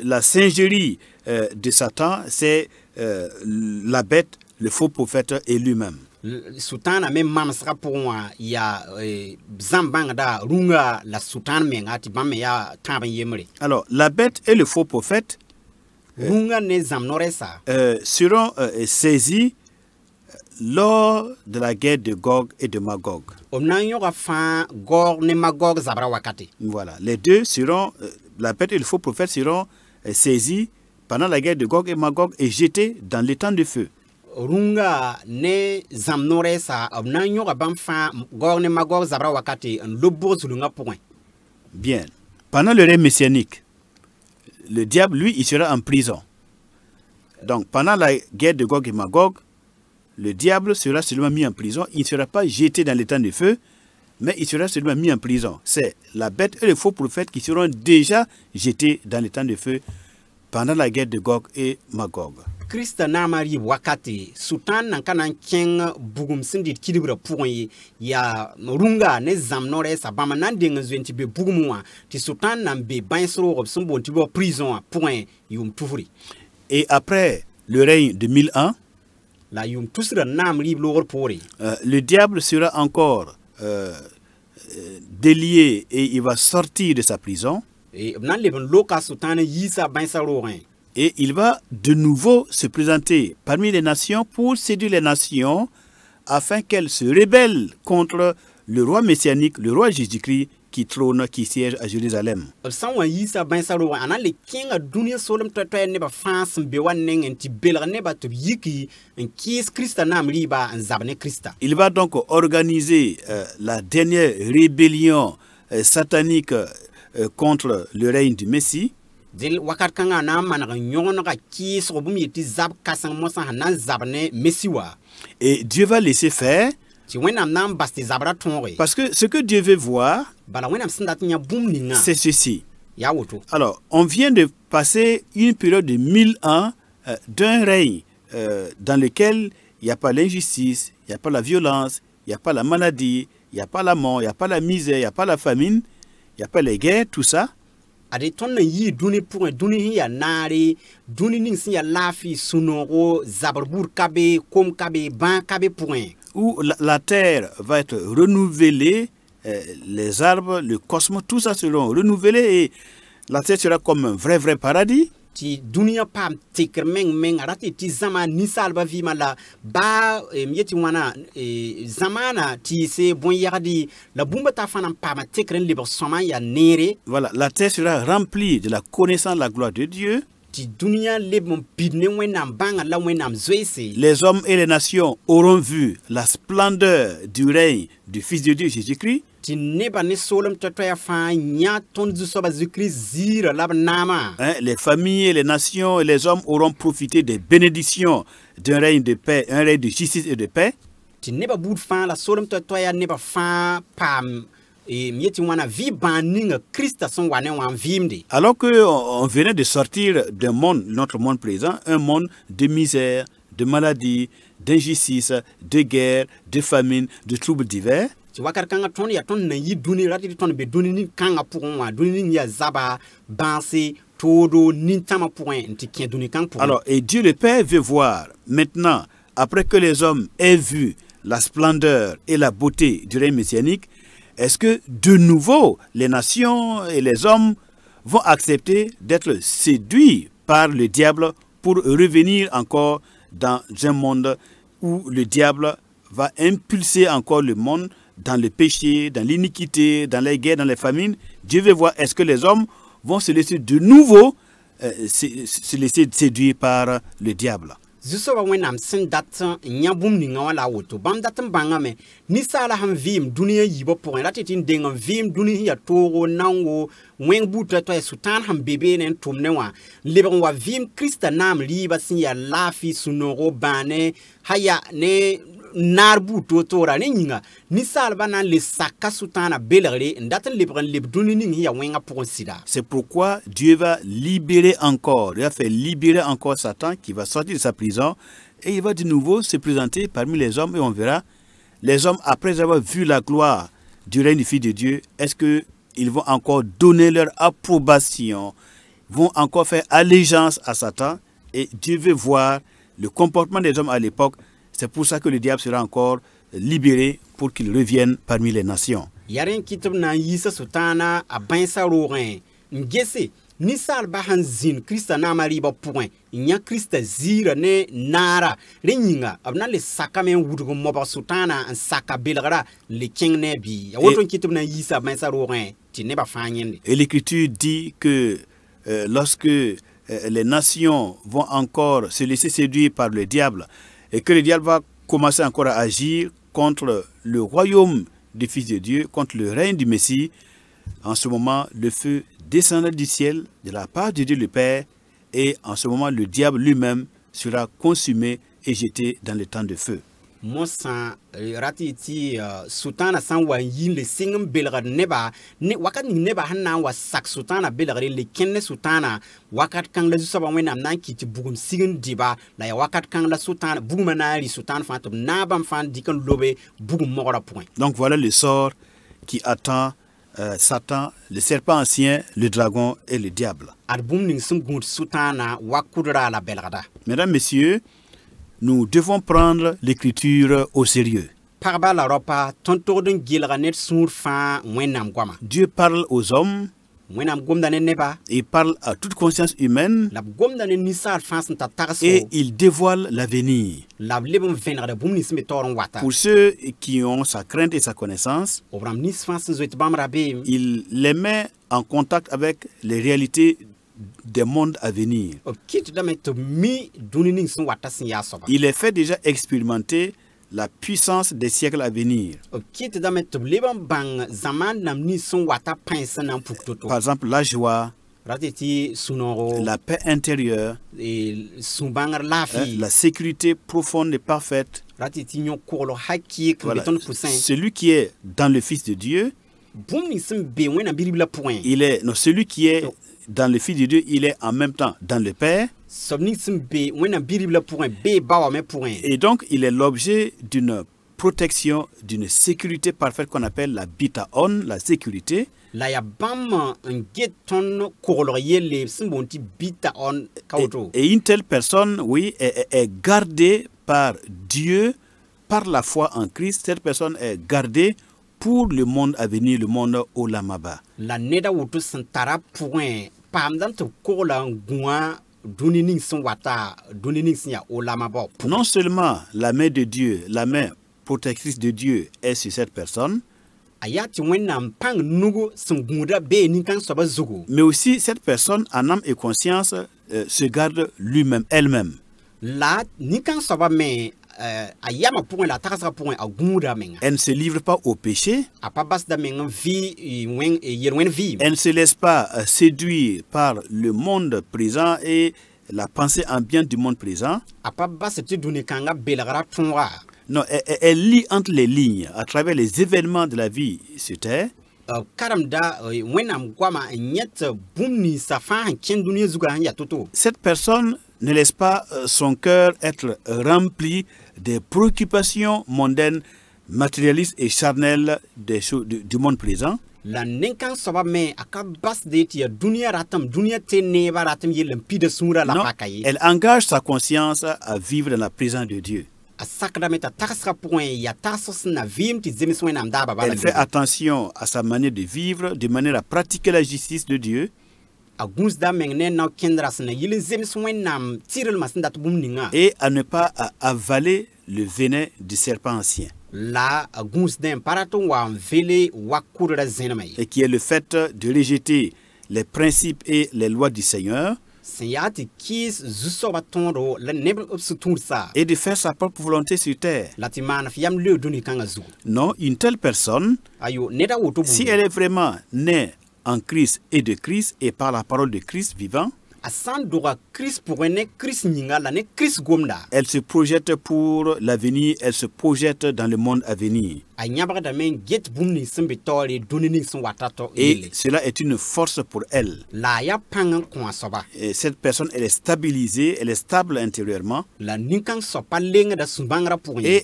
la singerie de Satan, c'est la bête, le faux prophète et lui-même. Alors, la bête et le faux prophète seront saisis lors de la guerre de Gog et de Magog. Voilà, les deux seront, la bête et le faux prophète seront saisis pendant la guerre de Gog et Magog et jetés dans l'étang de feu. Bien, pendant le règne messianique, le diable, lui, il sera en prison. Donc, pendant la guerre de Gog et Magog, le diable sera seulement mis en prison. Il ne sera pas jeté dans l'étang de feu, mais il sera seulement mis en prison. C'est la bête et le faux prophète qui seront déjà jetés dans l'étang de feu pendant la guerre de Gog et Magog. Christa na mari wakati sultan nan kanan keng bugum sindit kidibra pour ya runga ne zamnore sa bama nan de ngzwenti be bugumwa ti sultan nan be bansro rob son bon ti bo prison point yum toufri. Et après le règne de 1000 ans, la yum tousra nam rib lor pori. Le diable sera encore délié et il va sortir de sa prison. Et nan leben loka sultan yisa bansro ren. Et il va de nouveau se présenter parmi les nations pour séduire les nations afin qu'elles se rebellent contre le roi messianique, le roi Jésus-Christ qui trône, qui siège à Jérusalem. Sanwa yisa bansaro ana le kinga dunia solem totoy ne ba France be wannen enti belra ne ba to yiki en kies Christa nam riba en zabne Christa. Il va donc organiser la dernière rébellion satanique contre le règne du Messie. Dil wakat kanga na man nyon ga kies robum yeti zab kasan mosan hanan zabne Messiwa. Et Dieu va laisser faire. Parce que ce que Dieu veut voir, c'est ceci. Alors, on vient de passer une période de 1000 ans d'un règne dans lequel il n'y a pas l'injustice, il n'y a pas la violence, il n'y a pas la maladie, il n'y a pas la mort, il n'y a pas la misère, il n'y a pas la famine, il n'y a pas les guerres, tout ça. Où la terre va être renouvelée, les arbres, le cosmos, tout ça seront renouvelés et la terre sera comme un vrai paradis. Ti dunia pam teker meng arati ti zaman nisal ba vi mala ba mieti wana zamana ti se bon yardi la bumba ta fanam pam tekren libre soma ya nere. Voilà, la terre sera remplie de la connaissance de la gloire de Dieu. Ti dunia lebon pidne wenam banga la wenam zoese. Les hommes et les nations auront vu la splendeur du règne du Fils de Dieu Jésus-Christ. Ti neba ne solem totoya fa nya ton du soba Jésus-Christ zira lab nama. Les familles et les nations et les hommes auront profité des bénédictions d'un règne de paix, un règne de justice et de paix. Ti neba bout fa la solem totoya neba fa pam. Alors qu'on venait de sortir d'un monde, notre monde présent, un monde de misère, de maladie, d'injustice, de guerre, de famine, de troubles divers. Alors, et Dieu le Père veut voir maintenant, après que les hommes aient vu la splendeur et la beauté du règne messianique, est-ce que de nouveau les nations et les hommes vont accepter d'être séduits par le diable pour revenir encore dans un monde où le diable va impulser encore le monde dans le péché, dans l'iniquité, dans les guerres, dans les famines? Dieu veut voir, est-ce que les hommes vont se laisser de nouveau se laisser séduire par le diable? Zusoba wenam sin datan nyabum ni ngawala woto bam datan bangame ni sala ham vim dunia yibo point latitin dengam vim dunia toro nango wen buta to sultan ham bebe nen tumnewa lebon wa vim Christa nam liba sin ya lafi sunoro bane haya ne narbu totora ne nyinga ni salba nan le saka sultana belere ndatan lebran leb dunini ya wenga pour sida. C'est pourquoi Dieu va libérer encore, il va faire libérer encore Satan qui va sortir de sa prison et il va de nouveau se présenter parmi les hommes et on verra les hommes après avoir vu la gloire du règne du Fils de Dieu, est-ce qu'ils vont encore donner leur approbation, vont encore faire allégeance à Satan et Dieu veut voir le comportement des hommes à l'époque. C'est pour ça que le diable sera encore libéré pour qu'il revienne parmi les nations. Yaren kitab na yisa sultana a bansa rorin. Ngese ni sal bahan zin Christa na mariba point. Nya Christa zira ne nara. Renyinga abna le sakamen wudugo moba sultana an saka belgra le king nebi. Ya woton kitab na yisa bansa rorin. Ti neba fanyende. Et l'écriture dit que lorsque les nations vont encore se laisser séduire par le diable, et que le diable va commencer encore à agir contre le royaume du Fils de Dieu, contre le règne du Messie, en ce moment, le feu descendra du ciel de la part de Dieu le Père, et en ce moment, le diable lui-même sera consumé et jeté dans le temps de feu. mosa rati ti sultana san wa yin le singum belgar neba ne wakat ni neba hanna wa sak sultana belgar le kenne sultana wakat kan la zusa ba wena nan ki ti bugum sigin diba la ya wakat kan la sultana bugum na ri sultana fa to na bam fan dikan lobe bugum mora point. Donc voilà le sort qui attend Satan, le serpent ancien, le dragon et le diable. Mesdames, Messieurs, nous devons prendre l'écriture au sérieux. Dieu parle aux hommes. Il parle à toute conscience humaine et il dévoile l'avenir. Pour ceux qui ont sa crainte et sa connaissance, il les met en contact avec les réalités des mondes à venir. Il les fait déjà expérimenter la puissance des siècles à venir. Par exemple, la joie, la paix intérieure, la sécurité profonde et parfaite. Voilà. Celui qui est dans le Fils de Dieu, celui qui est dans le Fils de Dieu, il est en même temps dans le Père. Et donc, il est l'objet d'une protection, d'une sécurité parfaite qu'on appelle la bitaon, la sécurité. Et une telle personne, oui, est gardée par Dieu, par la foi en Christ. Cette personne est gardée pour le monde à venir, le monde Olamaba. Non seulement la main de Dieu, la main protectrice de Dieu est sur cette personne, mais aussi cette personne en âme et conscience se garde lui-même, elle-même. Elle ne se livre pas au péché. Elle ne se laisse pas séduire par le monde présent et la pensée ambiante du monde présent. Non, elle lit entre les lignes à travers les événements de la vie sur terre. Cette personne ne laisse pas son cœur être rempli des préoccupations mondaines, matérialistes et charnelles du monde présent. Non, elle engage sa conscience à vivre dans la présence de Dieu. Elle fait attention à sa manière de vivre, de manière à pratiquer la justice de Dieu. Et à ne pas avaler le venin du serpent ancien. Et qui est le fait de rejeter les principes et les lois du Seigneur. Et de faire sa propre volonté sur terre. Non, une telle personne, si elle est vraiment née en Christ et de Christ et par la parole de Christ vivant, elle se projette pour l'avenir, elle se projette dans le monde à venir. Et cela est une force pour elle. Et cette personne, elle est stabilisée, elle est stable intérieurement. Et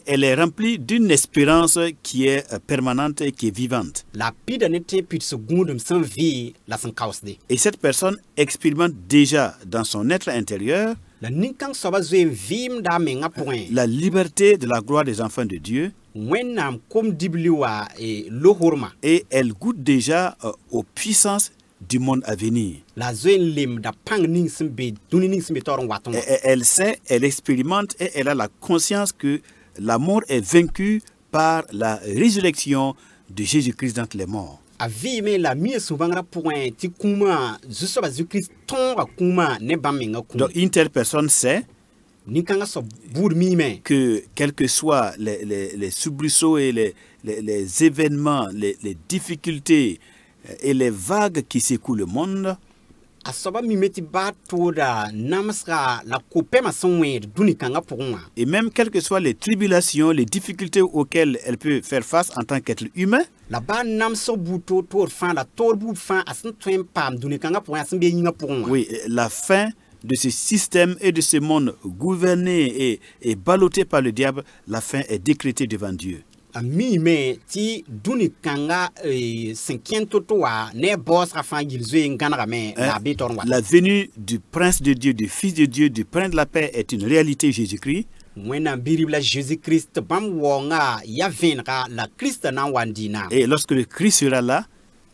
elle est remplie d'une espérance qui est permanente et qui est vivante. Et cette personne expérimente déjà dans son être intérieur la liberté de la gloire des enfants de Dieu. Et elle goûte déjà aux puissances du monde à venir. Elle sait, elle expérimente et elle a la conscience que la mort est vaincue par la résurrection de Jésus-Christ d'entre les morts. Donc une telle personne sait que quels que soient les soubresauts et les événements, les difficultés et les vagues qui secouent le monde, a soba mi meti ba toda namsra la coupe ma sonwe duni kanga pour moi. Et même quelles que soient les tribulations, les difficultés auxquelles elle peut faire face en tant qu'être humain, La ba nam so buto tor fan la tor bu fan asin twem pam duni kanga pour asin be yinga pour moi. oui, la fin de ce système et de ce monde gouverné et ballotté par le diable, la fin est décrétée devant Dieu. A mi me ti duni kanga 50 totoa ne boss ra fan gilzo ngana me la be tor wa. La venue du prince de Dieu, du fils de Dieu, du prince de la paix est une réalité, Jésus-Christ. Mwena biribla Jésus-Christ bam wonga ya venra la Christ na wandina. Et lorsque le Christ sera là,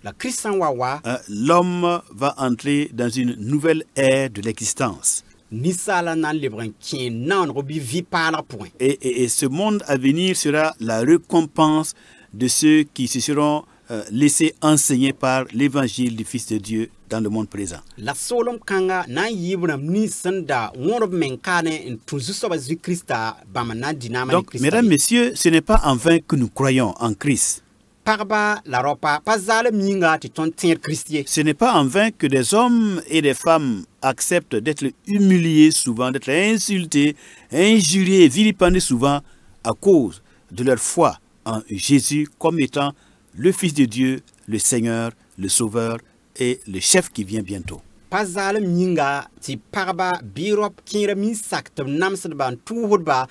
La Christ en wawa l'homme va entrer dans une nouvelle ère de l'existence. nisala nan lebran kin nan robi vi par la point. Et ce monde à venir sera la récompense de ceux qui se seront laissés enseigner par l'évangile du Fils de Dieu dans le monde présent. La solom kanga na yibram ni sanda worob menkane en tuzu soba zu Christa bamana dinama ni Donc, Christa. mesdames, messieurs, ce n'est pas en vain que nous croyons en Christ. Parba la ropa pazale minga ti ton tier Christie. Ce n'est pas en vain que des hommes et des femmes acceptent d'être humiliés souvent, d'être insultés, injuriés, vilipendés souvent à cause de leur foi en Jésus comme étant le Fils de Dieu, le Seigneur, le Sauveur et le chef qui vient bientôt. Pazale minga ti parba birop kinra min sakte namsd ban tuhudba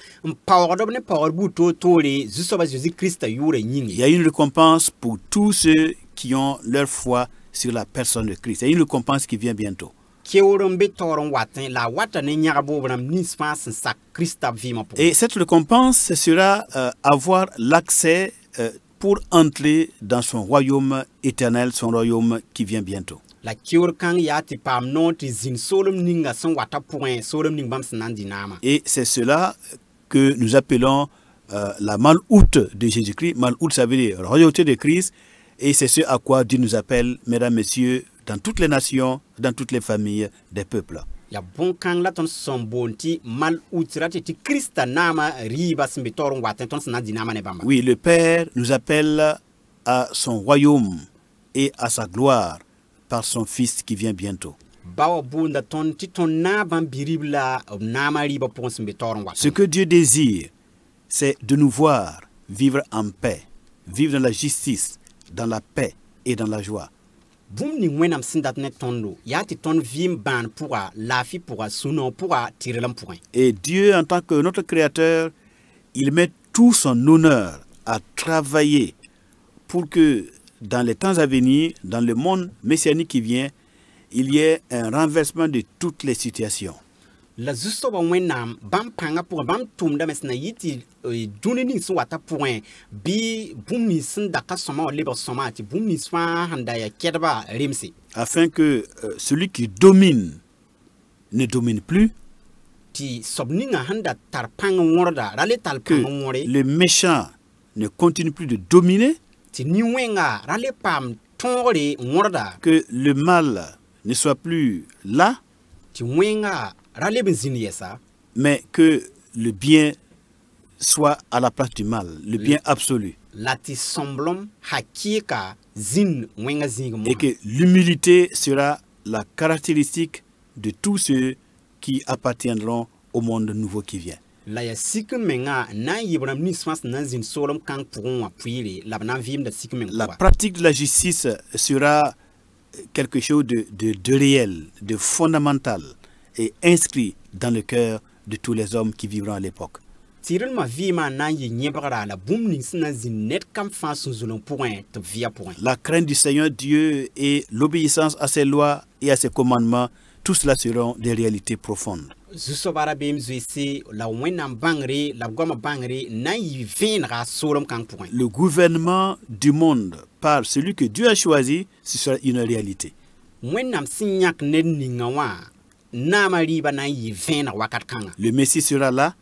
power ne power buto tole zu soba Jésus Christ yure Il nyingi. y a une récompense pour tous ceux qui ont leur foi sur la personne de Christ. Il y a une récompense qui vient bientôt. Keuron be toron watin la wata ne nyarabo bram nisfas sak Christa vima pour. Et cette récompense sera avoir l'accès pour entrer dans son royaume éternel, son royaume qui vient bientôt. La kior kang ya ti pam non ti zin solom ninga son wata point solom ning bam sanan dinama. Et c'est cela que nous appelons la malhoute de Jésus-Christ. Malhoute, ça veut dire royauté de Christ. Et c'est ce à quoi Dieu nous appelle, mesdames, messieurs, dans toutes les nations, dans toutes les familles des peuples. Ya bon kang la ton son bonti mal utirati ti Christa nama riba simbe toron watin ton sanan dinama ne bamba. Oui, le Père nous appelle à son royaume et à sa gloire par son Fils qui vient bientôt. Bawa bunda ton ti ton na bam biribla nama riba pour simbe toron watin. Ce que Dieu désire, c'est de nous voir vivre en paix, vivre dans la justice, dans la paix et dans la joie. Boum ni wenam sindat ne tondo ya ti ton vim ban pour la fi pour sunon pour tirer l'am point. Et Dieu, en tant que notre Créateur, il met tout son honneur à travailler pour que dans les temps à venir, dans le monde messianique qui vient, il y ait un renversement de toutes les situations. La zuso ba wenam bam panga pour bam tumda mesna yiti duni ni so wata point bi boum ni sinda ka soma libre soma ti boum ni swa handa ya kedba rimsi. Afin que celui qui domine ne domine plus, Ti sobninga handa tarpang ngorda rale que talpang ngore le méchant ne continue plus de dominer, ti ni wenga rale pam tongore ngorda que le mal ne soit plus là, ti wenga rale benzini yesa mais que le bien soit à la place du mal, le bien absolu. la ti somblom hakika zin wenga zinga mo. Et que l'humilité sera la caractéristique de tous ceux qui appartiendront au monde nouveau qui vient. La ya sikun menga na yibram ni smas na zin solom kan pour appuyer la na vim de sikun menga. La pratique de la justice sera quelque chose de réel, de fondamental et inscrit dans le cœur de tous les hommes qui vivront à l'époque. Tirel ma vima na yi nyebra la boum ni sna zin net kam fa sun zulon point te via point. La crainte du Seigneur Dieu et l'obéissance à ses lois et à ses commandements, tout cela seront des réalités profondes. Zuso bara bem zuisi la wenam bangre la goma bangre na yi venra solom kan point. Le gouvernement du monde par celui que Dieu a choisi, ce sera une réalité. Wenam sinyak ned ningawa na mariba na yi venra wakat kanga. Le Messie sera là,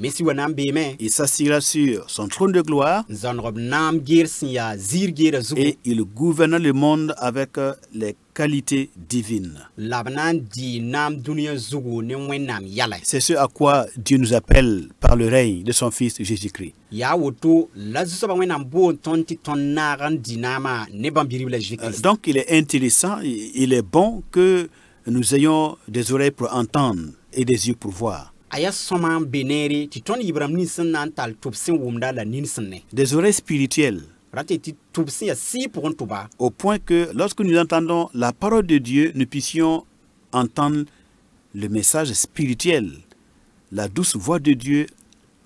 Messi wanam beme il s'assiera sur son trône de gloire zan rob nam ger sinya zir ger zugo. et il gouvernera le monde avec les qualités divines. Labnan di nam dunia zugo ne wenam yala. C'est ce à quoi Dieu nous appelle par le règne de son Fils Jésus-Christ. Ya woto la zuso ba wenam bo tonti ton naran dinama ne bambiri la Jésus-Christ. Donc il est intéressant, il est bon que nous ayons des oreilles pour entendre et des yeux pour voir. aya soma benere ti ton yibram ni sen nan tal tupsin wumda la nin senne Des oreilles spirituelles, rate ti tupsin ya si pour tuba au point que lorsque nous entendons la parole de Dieu, nous puissions entendre le message spirituel, la douce voix de Dieu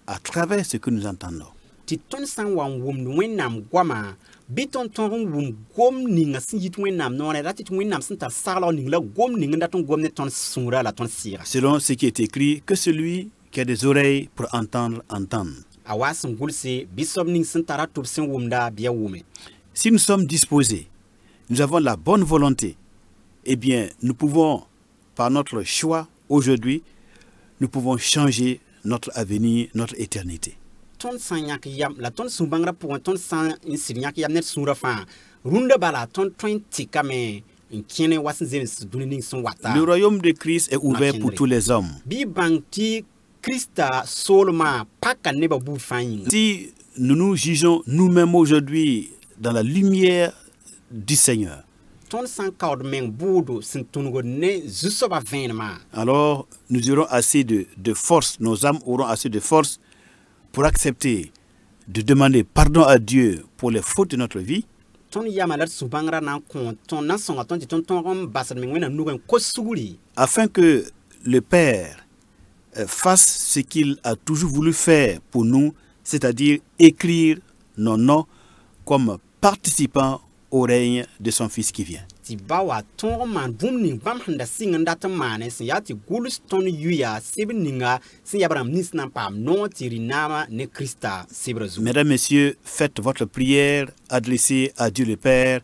à travers ce que nous entendons. ti ton san wan wum wenam gwama biton ton wum gom ninga sin yit wenam no rate ti wenam sin ta sala ning la gom ning da ton gom ne ton sura la ton sira Selon ce qui est écrit, que celui qui a des oreilles pour entendre, entende. awas ngulse bisob ning sin tara tupsin wumda biya wume Si nous sommes disposés, nous avons la bonne volonté, eh bien, nous pouvons, par notre choix aujourd'hui, nous pouvons changer notre avenir, notre éternité. ton san yak yam la ton sumbangra pour ton san insir yak yam net sura fa runda bala ton 20 kame in kene wasin zems dunning son wata Le royaume de Christ est ouvert pour tous les hommes. bi bangti Christa solma paka neba bu fayin Si nous nous jugeons nous-mêmes aujourd'hui dans la lumière du Seigneur, ton san kaud men budu sin tungo ne zusoba venma alors nous aurons assez de force, nos âmes auront assez de force pour accepter de demander pardon à Dieu pour les fautes de notre vie, ton yamalat subangra nan kon ton nan son ton ti ton rom basad men wena nugan ko suguri afin que le Père fasse ce qu'il a toujours voulu faire pour nous, c'est-à-dire écrire nos noms comme participants au règne de son Fils qui vient. ti bawa ton man bum ning bam handa singa ndata mane sin ya ti gulus ton yuya sibin ninga sin yabram nis nan pam no ti rinama ne Christa sibrazu Mesdames, Messieurs, faites votre prière adressée à Dieu le Père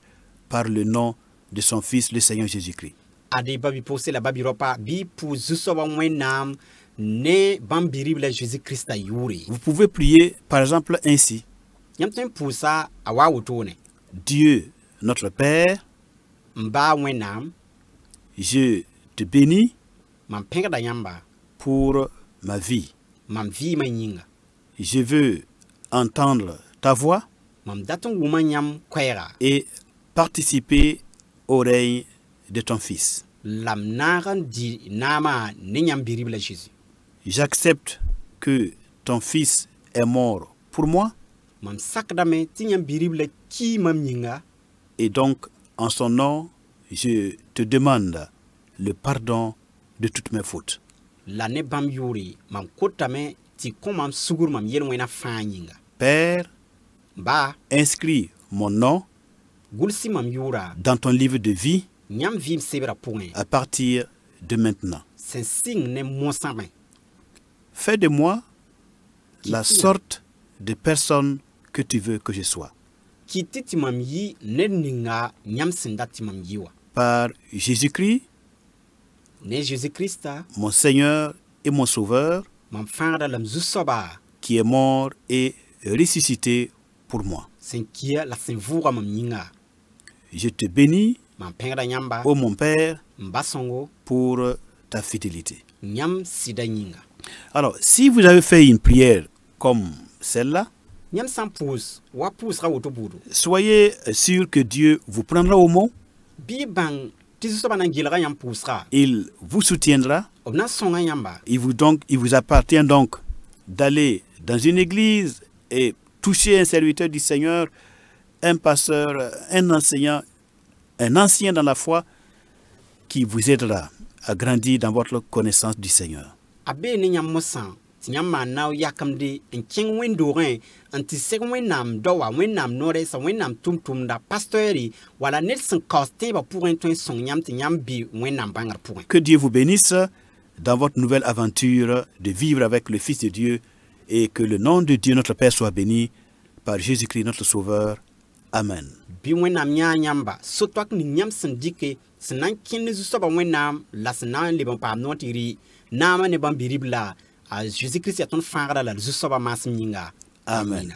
par le nom de son Fils, le Seigneur Jésus-Christ. ade babi pose la babi ropa bi pu zusoba wenam ne bam biribla Jésus Christa yuri Vous pouvez prier, par exemple, ainsi. yam ten pusa awa wutone Dieu, notre Père, mba wenam je te bénis mam penga da yamba pour ma vie. mam vi ma yinga Je veux entendre ta voix mam daton wuma yam kwera et participer au règne de ton Fils. lam naran di nama ne yam biribla Jésus J'accepte que ton Fils est mort pour moi mam sakdame ti yam biribla ki mam yinga et donc en son nom, je te demande le pardon de toutes mes fautes. la ne bam yuri mam kotame ti komam sugur mam yel wena fa yinga Père, ba inscris mon nom gulsi mam yura dans ton livre de vie nyam vim sebra point à partir de maintenant. sen sing ne monsame Fais de moi la Qui- sorte de personne que tu veux que je sois. kititi mam yi ne ninga nyam sindati mam yiwa Par Jésus-Christ, ne Jésus Christa mon Seigneur et mon Sauveur, mam fangda lam zusoba qui est mort et ressuscité pour moi. sen kia la sen vura mam yinga Je te bénis, mam penga nyamba ô mon Père, mbasongo pour ta fidélité. nyam sida yinga Alors, si vous avez fait une prière comme celle-là, nyam san pus wa pus ra woto budu soyez sûr que Dieu vous prendra au mot, bi bang ti zusoba nan gilga yam pusra il vous soutiendra. obna songa yamba Il vous appartient donc d'aller dans une église et toucher un serviteur du Seigneur, un pasteur, un enseignant, un ancien dans la foi qui vous aidera à grandir dans votre connaissance du Seigneur. abe ne nyam mosan ti nyam ma naw yakamde en king window ren anti seg wenam dowa wenam nore sa wenam tumtum da pastori wala nelson coste ba pour un ton son nyam ti nyam bi wenam bangar pour Que Dieu vous bénisse dans votre nouvelle aventure de vivre avec le Fils de Dieu et que le nom de Dieu notre Père soit béni par Jésus-Christ notre Sauveur. Amen. bi wenam nya nyamba sotwak ni nyam sindike sinan kin ni zusoba wenam la sinan le bon pa notiri nama ne ban biribla a Jésus Christ ya ton fangara la zusoba masim nyinga Amen.